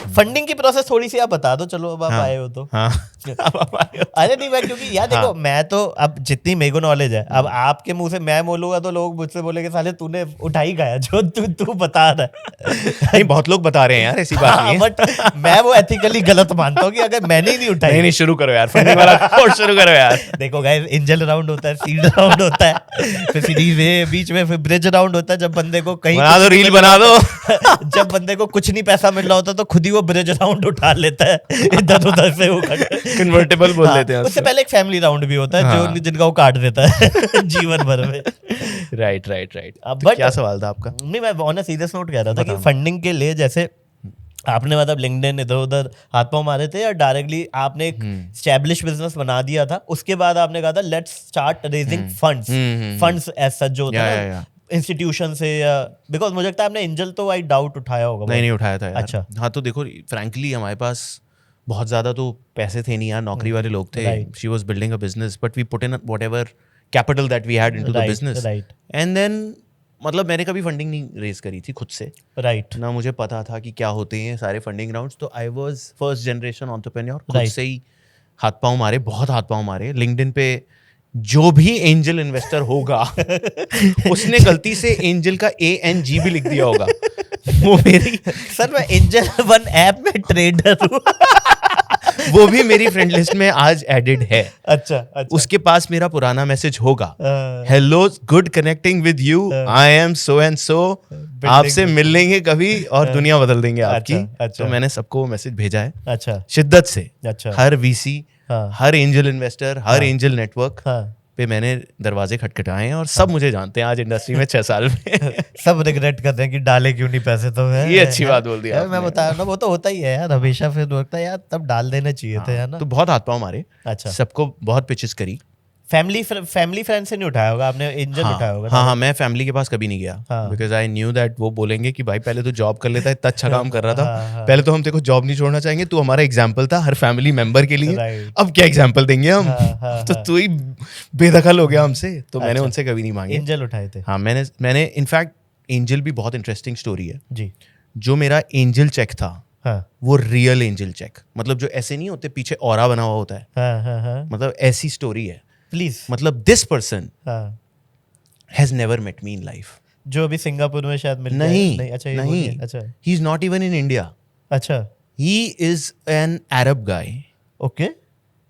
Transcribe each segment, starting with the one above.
Funding की process थोड़ी सी आप बता दो, चलो अब आप आए हो तो। हाँ अरे नहीं, मैं क्योंकि यार देखो, मैं तो अब जितनी मेरे को नॉलेज है, अब आपके मुंह से मैं बोलूंगा तो लोग मुझसे बोलेंगे साले तूने उठा ही गया जो तू बता रहा है। नहीं, बहुत लोग बता रहे हैं यार, ऐसी बात नहीं है। बट मैं वो एथिकली गलत मानता हूँ कि अगर मैंने ही नहीं उठाई। नहीं, शुरू करो यार, फंडिंग वाला कोर्स शुरू करो यार। देखो गाइस, एंजल राउंड होता है, सीड राउंड होता है, फिर सीरीज ए, बीच में फिर ब्रिज राउंड होता है, जब बंदे को कहीं बना दो, रील बना दो। जब बंदे को कुछ नहीं पैसा मिल रहा होता तो खुद ही वो ब्रिज राउंड उठा लेता है, इधर उधर से वो कन्वर्टेबल बोल देते हैं उससे पहले एक फैमिली राउंड भी होता है जो जिनका वो काट देता है जीवन भर में। राइट। बट क्या सवाल था आपका? नहीं, मैं ऑन अ सीरियस नोट कह रहा था कि फंडिंग के लिए जैसे आपने मतलब लिंक्डइन इधर उधर हाथ पांव मारे थे, या डायरेक्टली आपने एक एस्टैब्लिश बिजनेस बना दिया था, उसके बाद आपने कहा था let's start raising funds as such जो होता है इंस्टीट्यूशन से, या बिकॉज मुझे लगता है आपने एंजल तो आई डाउट उठाया होगा। नहीं उठाया था यार। अच्छा। हाँ, तो देखो फ्रैंकली हमारे पास बहुत ज्यादा तो पैसे थे नहीं यार, नौकरी वाले लोग थे। She was building a business but we put in whatever capital that we had into the business, and then मतलब मैंने कभी फंडिंग नहीं रेज करी थी खुद से, राइट ना मुझे पता था कि क्या होते हैं सारे फंडिंग राउंड्स। तो I was first generation entrepreneur, खुद से ही हाथ पांव मारे, बहुत हाथ पांव मारे। लिंक्डइन पे जो भी एंजल इन्वेस्टर होगा उसने गलती से एंजल का ANG भी लिख दिया होगा। वो मेरी सर, मैं एंजल वन ऐप में ट्रेडर हूँ। वो भी मेरी फ्रेंड लिस्ट में आज एडेड है। अच्छा। उसके पास मेरा पुराना मैसेज होगा, hello, good connecting with you, I am so and so, आपसे मिल लेंगे कभी और दुनिया बदल देंगे आपकी। तो मैंने सबको मैसेज भेजा है। अच्छा। शिद्दत से। अच्छा। हर VC, हर एंजल इन्वेस्टर, हर एंजल नेटवर्क पे मैंने दरवाजे खटखटाए हैं और सब मुझे जानते हैं आज इंडस्ट्री में 6 साल में। सब रिग्रेट करते हैं कि डाले क्यों नहीं पैसे। तो है ये अच्छी बात बोल दिया मैं बता रहा हूँ, वो तो होता ही है यार हमेशा, फिर लगता है यार तब डाल देने चाहिए थे, है ना। तो बहुत हाथ पांव मारे। अच्छा। सबको बहुत पिचेस करी। फैमिली फ्रेंड से नहीं उठाया होगा आपने, एंजल उठाया होगा। हाँ, मैं फैमिली के पास कभी नहीं गया, बिकॉज आई न्यू दैट वो बोलेंगे कि भाई पहले तो जॉब कर लेता है, इतना अच्छा काम कर रहा था, पहले तो हम तेरे को जॉब नहीं छोड़ना चाहेंगे, तू हमारा एग्जाम्पल था हर फैमिली मेंबर के लिए, अब क्या एग्जाम्पल देंगे हम, तो तू ही बेदखल हो गया हमसे। तो मैंने उनसे कभी नहीं मांगे। एंजल उठाए थे। हाँ, मैंने इनफैक्ट एंजल भी बहुत इंटरेस्टिंग स्टोरी है जी। जो मेरा एंजल चेक था वो रियल एंजल चेक, मतलब जो ऐसे नहीं होते पीछे ऑरा बना हुआ होता है, मतलब ऐसी स्टोरी है। प्लीज। मतलब this person has never met me in life. जो अभी सिंगापुर में शायद मिल नहीं। अच्छा he is not even in India. अच्छा। He is an Arab guy. Okay.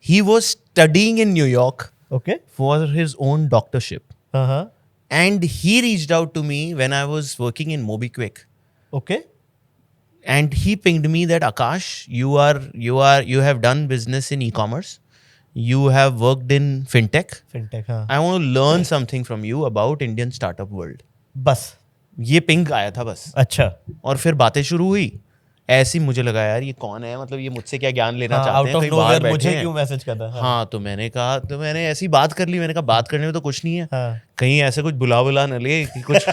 He was studying in New York okay for his own doctorship, and he reached out to me when I was working in MobiKwik. Okay. And he pinged me that Akash, you have done business in e-commerce. You have worked in fintech. हाँ. I want to learn something from you about Indian startup world. बस ये ping आया था बस। अच्छा। और फिर बातें शुरू हुई। ऐसी मुझे लगा यार ये कौन है, मतलब ये मुझसे क्या ज्ञान लेना चाहते हैं, कहीं बाहर बैठे मुझे हैं, क्यों मैसेज कर रहा है। हाँ, तो मैंने कहा, तो मैंने ऐसी बात कर ली। मैंने कहा बात करने में तो कुछ नहीं है, कहीं ऐसे कुछ बुला न ले कि कुछ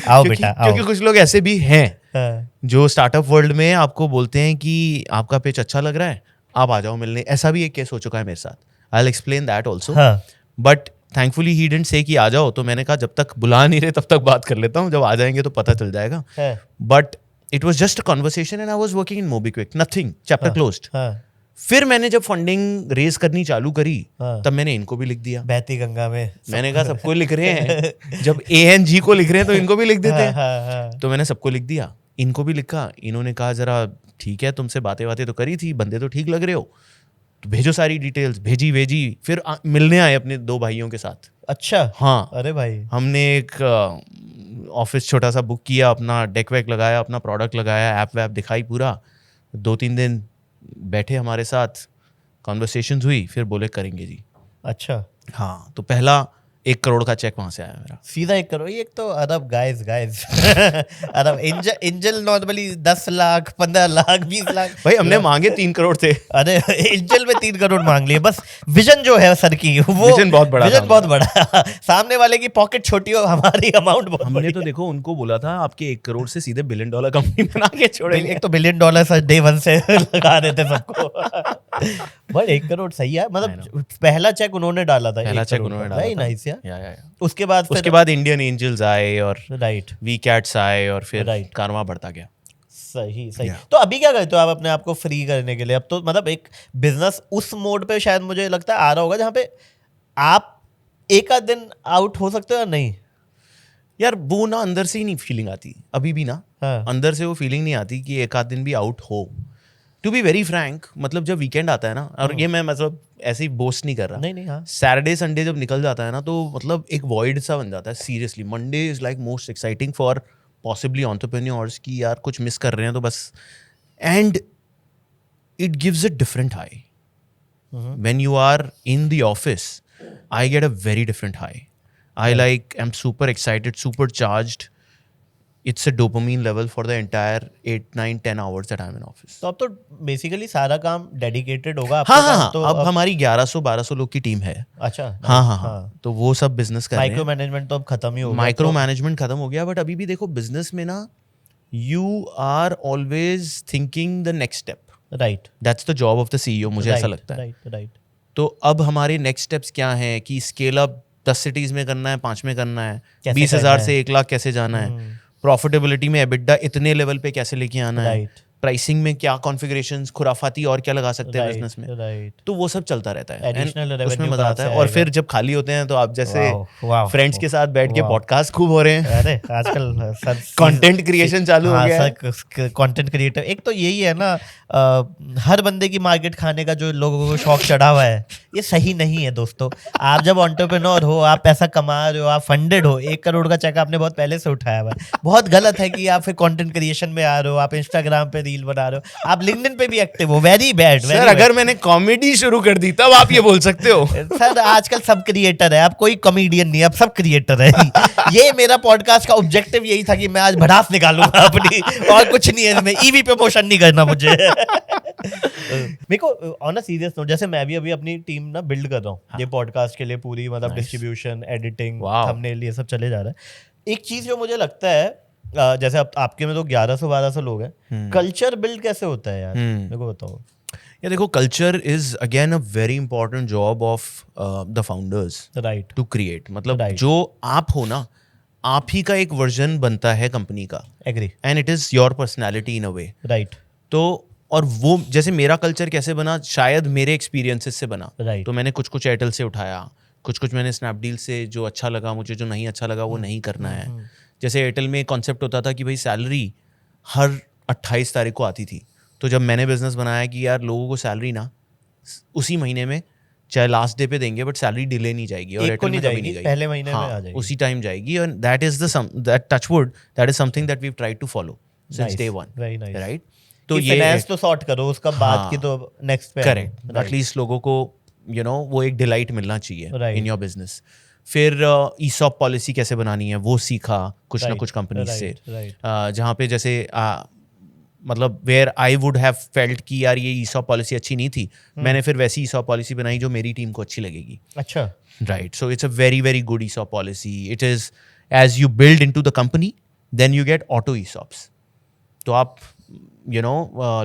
आओ बेटा आओ। क्योंकि कुछ लोग ऐसे भी हैं जो स्टार्टअप वर्ल्ड में आपको बोलते हैं कि आपका पिच अच्छा लग रहा है, आप आ जाओ मिलने। ऐसा भी एक केस हो चुका है मेरे साथ। I will explain that also, but thankfully he didn't say कि आ जाओ। तो मैंने कहा जब तक बुला नहीं रहे तब तक बात कर लेता हूँ, जब आ जाएंगे तो पता चल जाएगा। But it was just a conversation and I was working in MobiKwik, nothing, chapter closed. फिर मैंने जब फंडिंग रेज करनी चालू करी तब मैंने इनको भी लिख दिया बहती गंगा में। मैंने कहा सबको लिख रहे हैं, जब ANG को लिख रहे हैं तो इनको भी लिख देते हैं। तो मैंने सबको लिख दिया, इनको भी लिखा। इन्होंने कहा जरा ठीक है, तुमसे बातें तो करी थी, बंदे तो ठीक लग रहे हो, तो भेजो सारी डिटेल्स। भेजी। फिर मिलने आए अपने 2 भाइयों के साथ। अच्छा। हाँ, अरे भाई। हमने एक ऑफिस छोटा सा बुक किया, अपना डेक वैक लगाया, अपना प्रोडक्ट लगाया, ऐप वैप दिखाई पूरा। 2-3 दिन बैठे हमारे साथ, कॉन्वर्सेशंस हुई, फिर बोले करेंगे जी। अच्छा। हाँ, तो पहला 1 करोड़ का चेक वहां से आया मेरा, सीधा 1 करोड़। एक तो अरब गाइस अरब एंजल नॉर्मली 10 लाख 15 लाख 20 लाख। भाई हमने मांगे 3 करोड़ थे। अरे एंजल में 3 करोड़ मांग लिए, बस विजन जो है सर की, वो विजन बहुत बड़ा सामने वाले की पॉकेट छोटी हो, हमारी अमाउंट बहुत। हमने तो देखो उनको बोला था आपके 1 करोड़ से सीधे $1 बिलियन कंपनी बना के छोड़ेंगे। एक तो $1 बिलियन सर डे 1 से लगा देते सबको। बट 1 करोड़ सही है, मतलब पहला चेक उन्होंने डाला था। पहला चेक उन्होंने डाला था। नाइस यार। उसके बाद इंडियन एंजल्स आए और राइट वी कैट्स आए और फिर कारवां बढ़ता गया। सही सही। Yeah. तो अभी क्या करते हो आप अपने आप को फ्री करने के लिए? अब तो मतलब एक बिजनेस उस मोड पे शायद मुझे लगता है आ रहा होगा जहाँ पे आप एक आध दिन आउट हो सकते हो या नहीं? यार वो ना अंदर से ही नहीं फीलिंग आती अभी भी ना। हाँ। अंदर से वो फीलिंग नहीं आती कि एक आध दिन भी आउट हो। टू बी वेरी फ्रैंक, मतलब जब वीकेंड आता है ना, और ये मैं मतलब ऐसे ही बोस्ट नहीं कर रहा, नहीं हाँ। सैटरडे संडे जब निकल जाता है ना तो मतलब एक वॉइड सा बन जाता है seriously. Monday is like most exciting for possibly entrepreneurs की यार कुछ मिस कर रहे हैं तो बस, and it gives a different high when you are in the office. I get a very different high. I like am super excited, super charged. It's a dopamine level for the entire 8, 9, 10 hours that I'm in office. तो अब तो basically सारा काम dedicated होगा हाँ आपका? हाँ, तो अब हमारी 1100-1200 लोग की टीम है. अच्छा हाँ हाँ हाँ, तो वो सब बिजनेस कर रहे हैं. माइक्रो मैनेजमेंट तो अब खत्म ही हो गया। माइक्रो मैनेजमेंट खत्म हो गया, बट अभी भी देखो बिजनेस में ना you are always thinking the next step. Right, that's the job of the CEO, मुझे ऐसा लगता है. राइट। तो अब हमारे नेक्स्ट स्टेप्स क्या हैं कि स्केल अप 10 सिटीज में करना है, 5 में करना है, 20,000 से 1 लाख कैसे जाना है, प्रॉफिटेबिलिटी में एबिटा इतने लेवल पे कैसे लेके आना है, प्राइसिंग में क्या कॉन्फ़िगरेशंस खुराफाती और क्या लगा सकते हैं बिजनेस में. राइट, तो वो सब चलता रहता है, एडिशनल and उसमें मजा आता है. और फिर जब खाली होते हैं तो आप जैसे फ्रेंड्स के साथ बैठ के पॉडकास्ट खूब हो रहे हैं. अरे आजकल कंटेंट क्रिएशन चालू हो गया है. कंटेंट क्रिएटर एक तो यही है ना, हर बंदे की मार्केट खाने का जो लोगों को शौक चढ़ा हुआ है, ये सही नहीं है दोस्तों. आप जब एंटरप्रेन्योर हो, आप पैसा कमा रहे हो, आप फंडेड हो, 1 करोड़ का चेक आपने बहुत पहले से उठाया हुआ है. बहुत गलत है कि आप फिर कंटेंट क्रिएशन में आ रहे हो, आप इंस्टाग्राम पे रील बना रहे हो, आप लिंक्डइन पे भी एक्टिव हो. Very bad sir. अगर मैंने कॉमेडी शुरू कर दी तब आप ये बोल सकते हो. सर आजकल सब क्रिएटर है, आप कोई कॉमेडियन नहीं, आप सब क्रिएटर है. ये मेरा पॉडकास्ट का ऑब्जेक्टिव यही था कि मैं आज भड़ास निकालूंगा अपनी, और कुछ नहीं है इसमें. ईवी पे मोशन नहीं करना मुझे. मेरे को ऑन अ सीरियस नोट, जैसे मैं भी अभी अपनी टीम ना बिल्ड कर रहा हूँ ये पॉडकास्ट के लिए, पूरी मतलब डिस्ट्रीब्यूशन, एडिटिंग, थंबनेल, ये सब चले जा रहा है. एक चीज जो मुझे लगता है, जैसे आपके में तो 1100-1200 लोग हैं, कल्चर बिल्ड कैसे होता है यार, मेरे को बताओ. या देखो, culture is again a very important job of the founders, right, to create. मतलब जो आप हो ना, आप ही का एक वर्जन बनता है कंपनी का. Agree. And it is your personality in a way. Right. तो और वो जैसे मेरा कल्चर कैसे बना, शायद मेरे एक्सपीरियंसेस से बना. Right. तो मैंने कुछ एयरटेल से उठाया, कुछ मैंने स्नैपडील से, जो अच्छा लगा मुझे, जो नहीं अच्छा लगा वो नहीं करना है. जैसे एयरटेल में एक कॉन्सेप्ट होता था कि भाई सैलरी हर 28 तारीख को आती थी. तो जब मैंने बिजनेस बनाया कि यार लोगों को सैलरी ना उसी महीने में, चाहे लास्ट डे पे देंगे, बट सैलरी डिले नहीं जाएगी. और एयरटेल में कभी नहीं जाएगी, पहले महीने में आ हाँ, जाएगी, उसी टाइम जाएगी. और that is that touchwood, that is something that we have tried to follow since day one. Very nice. Right. तो ये फाइनेंस तो सॉर्ट करो, उसका बाद की तो नेक्स्ट पे. करेक्ट. एटलीस्ट लोगों को वो एक डिलाइट मिलना चाहिए इन योर बिजनेस. फिर ईसॉप पॉलिसी कैसे बनानी है वो सीखा कुछ ना कुछ कंपनी से, जहाँ पे जैसे मतलब where I would have felt कि यार ये ईसॉप पॉलिसी अच्छी नहीं थी, मैंने फिर वैसी ईसॉप पॉलिसी बनाई जो मेरी टीम को अच्छी लगेगी. अच्छा. Right. So it's a very very good ESOP policy. It is as you build into the company then you get auto ESOPs. तो आप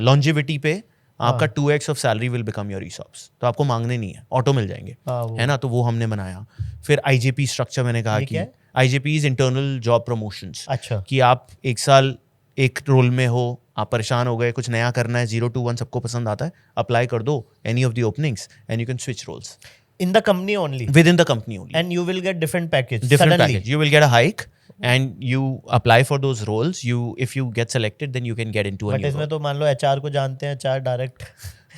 लॉन्जिविटी पे आपका 2x of salary will become your ESOPs. तो आपको मांगने नहीं है, ऑटो मिल जाएंगे, है ना. तो वो हमने बनाया. फिर आईजेपी स्ट्रक्चर मैंने कहा कि IJP is internal job promotions. अच्छा. कि आप 1 साल एक रोल में हो, आप परेशान हो गए, कुछ नया करना है, 0 to 1 सबको पसंद आता है, अप्लाई कर दो any of the openings and you can switch roles in the company only, within the company only, and you will get different package. You will get a hike and you apply for those roles. If you get selected, then you can get into a new role. But इसमें तो मान लो HR को जानते हैं, HR direct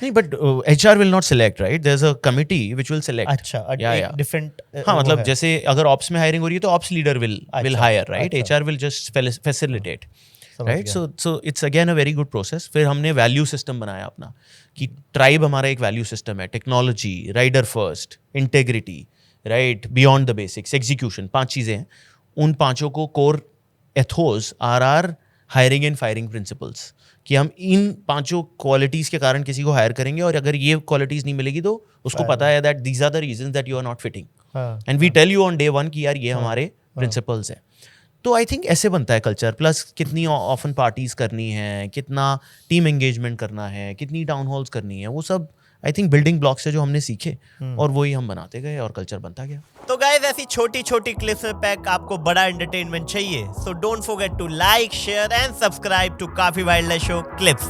नहीं, but HR will not select, right? There's a committee which will select. अच्छा, एक different. हाँ, मतलब जैसे अगर ऑप्स में हायरिंग हो रही है तो ops leader will hire, right? HR will just facilitate. Right. So it's again a very good process. फिर हमने वैल्यू सिस्टम बनाया अपना कि ट्राइब हमारा एक वैल्यू सिस्टम है. Technology, rider first, integrity, right, beyond the basics, execution, 5 चीज़ें हैं. उन 5 को core ethos are hiring and firing principles, कि हम इन 5 क्वालिटीज़ के कारण किसी को हायर करेंगे, और अगर ये क्वालिटीज़ नहीं मिलेगी तो उसको पता है that these are the reason that you are not fitting, and we tell you on day 1 कि यार ये हमारे प्रिंसिपल्स हैं. तो आई थिंक ऐसे बनता है कल्चर. प्लस कितनी ऑफन पार्टीज करनी है, कितना टीम एंगेजमेंट करना है, कितनी टाउन हॉल्स करनी है, वो सब आई थिंक बिल्डिंग ब्लॉक से जो हमने सीखे और वही हम बनाते गए और कल्चर बनता गया. तो गाइस ऐसी छोटी छोटी क्लिप्स में पैक आपको बड़ा एंटरटेनमेंट चाहिए, so don't forget to like, share and subscribe to काफी वाइल्ड लाइफ शो क्लिप्स.